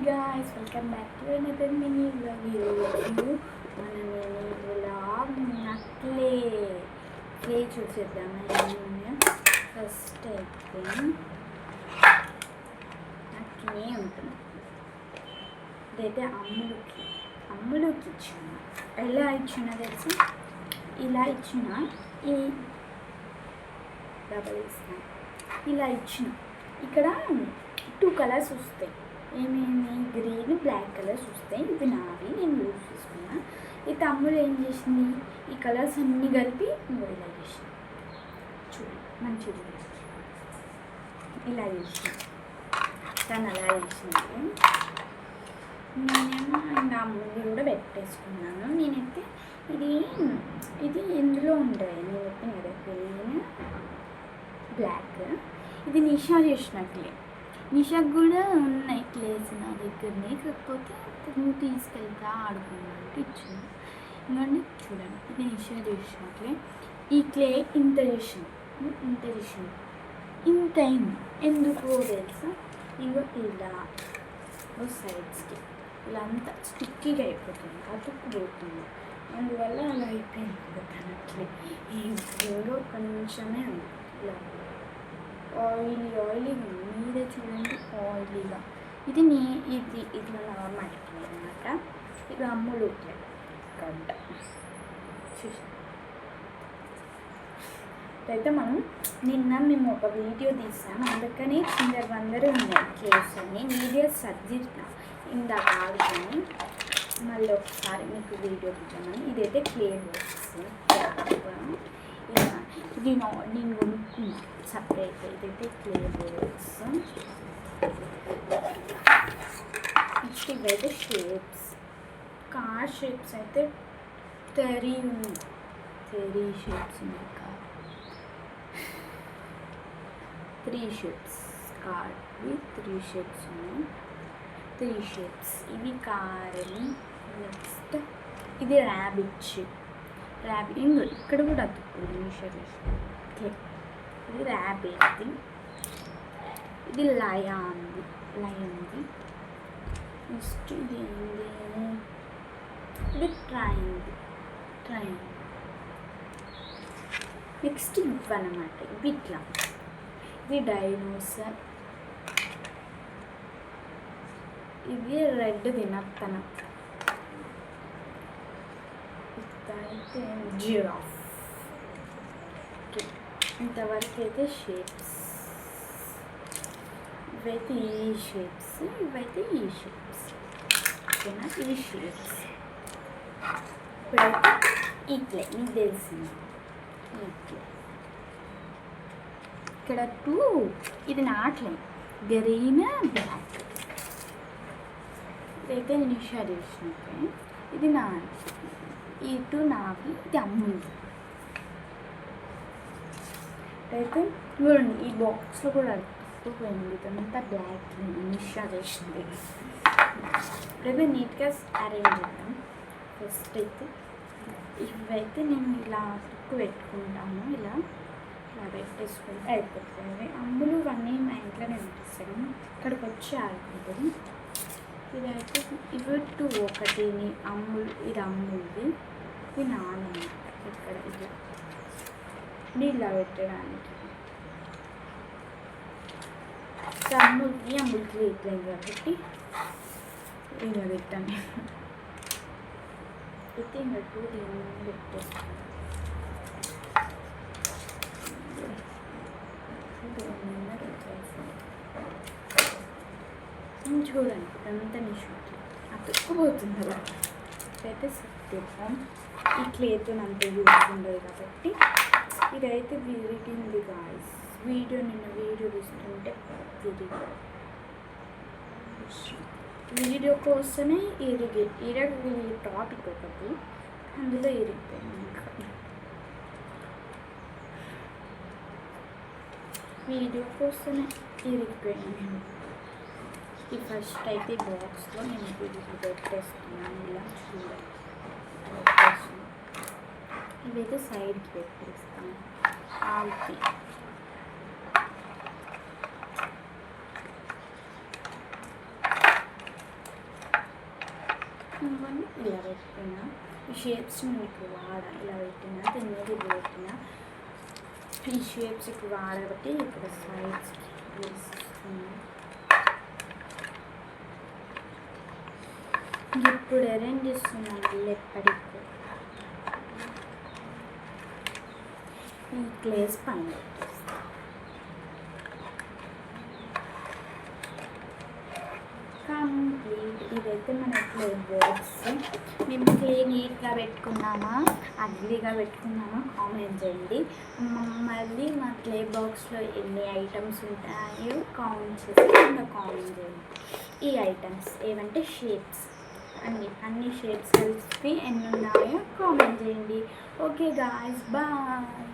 guys, welcome back to another mini vlog. ఈరోజు మనం clay చూసేద్దాము. ఫస్ట్ అయితే క్లే ఉంటుంది. ఇదైతే అమ్ములుకి ఇచ్చిన. ఎలా ఇచ్చిన తెలిసి ఇలా ఇచ్చిన, ఈ డబల్ ఇస్తాను. ఇలా ఇచ్చిన. ఇక్కడ 2 కలర్స్ వస్తాయి. ఏమేమి? గ్రీన్, బ్లాక్ కలర్స్ వస్తాయి. ఇది నావి, నేను యూజ్ చేసుకున్నా. ఈ తమ్ముడు ఏం చేసింది, ఈ కలర్స్ అన్నీ కలిపి ఇలా చేసింది. చూడండి, మంచిగా ఇలా చేసింది. తను అలా చేసింది. నేనేమో నా ముందు కూడా పెట్టేసుకున్నాను. నేనైతే ఇది ఎందులో ఉంటుంది, నేను చెప్పిన కదా, గ్రీన్, బ్లాక్. ఇది నిషా చేసినట్లే. నిషాకు కూడా ఉన్నాయి క్లేస్ నా దగ్గరనే, కాకపోతే నువ్వు తీసుకెళ్తా ఆడుకున్నట్టు ఇచ్చింది. ఇంకండి చూడండి, ఇది నిషా చేసినట్లే. ఈ క్లే ఇంత చేసింది. ఇంత అయింది. ఎందుకో తెలుసా? ఇంకో ఇలా సైడ్స్కి ఇలా అంతా స్టిక్కీగా అయిపోతుంది, అతుక్కుపోతుంది. అందువల్ల అలా అయిపోయింది కదా. అట్లే ఇంకో కొంచెమే ఉంది. ఇలా ఆయిలీగా మీరే చూడండి, ఆయిలీగా. ఇది ఇట్లా నార్మల్ అనమాట. ఇది అమ్ములు గడ్డ చూసి అయితే మేము ఒక వీడియో తీసాము. అందుకని అందరూ ఉన్నాయి క్లేస్ అని. వీడియో సర్దిట్లా ఇందాక ఆడుకొని మళ్ళీ ఒకసారి మీకు వీడియో తీసామని. ఇదైతే క్లే బాక్స్. ఇది నేను కొనుక్కున్నా సపరేట్. ఇదైతే క్లే బాక్స్. నెక్స్ట్ ఇవైతే షేప్స్, కార్ షేప్స్ అయితే 3 షేప్స్ ఉన్నాయి. 3 షేప్స్ కార్డ్వి, 3 షేప్స్ ఉన్నాయి. 3 షేప్స్ ఇవి కార్ని. నెక్స్ట్ ఇది ర్యాబిట్ షేప్. ఇక్కడ కూడా అతుక్కుంది మీషోలో. ఇది ర్యాబిట్ది. ఇది లయన్ది. నెక్స్ట్ ఇది ఏంది? ఇది ట్రైన్. నెక్స్ట్ ఇవన్నమాట. ఇవి ఇట్లా. ఇది డైనోసర్. ఇది రెడ్ది నత్తన. అయితే జిరాఫ్. ఇంతవరకు అయితే షేప్స్. ఇవైతే ఈ షేప్స్, ఇవైతే ఈ షేప్స్. ఓకేనా? ఇవి షేప్స్. ఇప్పుడైతే ఈ క్లే మీకు తెలిసింది. ఈ క్లే ఇక్కడ 2. ఇది నాట్లే గ్రీన్, బ్లాక్. ఇదైతే నిషా చేసినట్టే. ఇది ఈ 2 నావి, ఇది అమ్ముంది. అయితే చూడండి, ఈ బాక్స్లో కూడా అతుక్కుపోయింది. ఇదంతా బ్లాక్ నిషా చేసింది. ఇప్పుడైతే నీట్గా అరేంజ్ చేద్దాం. ఫస్ట్ అయితే ఇవైతే నేను ఇలా అతుక్కు పెట్టుకుంటాను. ఇలా పెట్టేసుకుంటే అయిపోతుంది. అమ్ములు ఇవన్నీ మా ఇంట్లోనే పంపిస్తాను. ఇక్కడికి వచ్చి ఆడుకుంటుంది. ఇదైతే ఇవి 2. ఒకటి అమ్ములు, ఇది అమ్ములది. ఇది నాన్నమాట. ఇక్కడ ఇలా నీళ్ళ పెట్టడానికి. అమ్ములకి ఇట్లేదు కాబట్టి ఇలా పెట్టాను. అయితే ఇంకా 2 దీన్ని పెట్టేస్తాను. చూడండి, ఇదంతా నిషూకి అతుక్కుపోతుంది. అలా అయితే సత్యం. ఈ క్లేతో అంత యూజ్ ఉండదు కాబట్టి ఇదైతే విరిగింది గాయస్. నిన్న వీడియో తీస్తుంటే వీడియో కోసమే ఇరగి టాపిక్ ఒకటి, అందులో ఇరిగిపోయింది. ఇంకా వీడియో కోసమే ఇరిగిపోయాను. ఈ ఫస్ట్ అయితే బాక్స్లో నేను ఇది పెట్టేస్తున్నాను. ఇలా చూడండి, ఇవైతే సైడ్కి పెట్టేస్తాను. ఆల్తి ఇంకొని ఇలా పెట్టిన ఈ షేప్స్ నేను ఇప్పుడు వాడా ఇలా పెట్టిన దీని మీద ఇది పెట్టిన ఈ షేప్స్ ఇప్పుడు వాడబట్టి ఇక్కడ సైడ్స్కి వేస్తున్నాను. ఇప్పుడు అరేంజ్ చేస్తున్నాను ఎప్పటికి ఈ క్లేస్ పైన కంప్లీట్. ఇదైతే మన క్లే బాక్స్. మేము క్లే నీట్గా పెట్టుకున్నామా అగ్లీగా పెట్టుకున్నామా కామెంట్ చేయండి. మళ్ళీ మా క్లే బాక్స్లో ఎన్ని ఐటమ్స్ ఉంటాయో కౌంట్ చేసి ఇంకా కామెంట్ చేయండి. ఈ ఐటమ్స్ ఏమంటే షేప్స్ అన్ని షేప్స్ కలిపి ఎన్ని ఉన్నాయో కామెంట్ చేయండి. Okay guys, bye.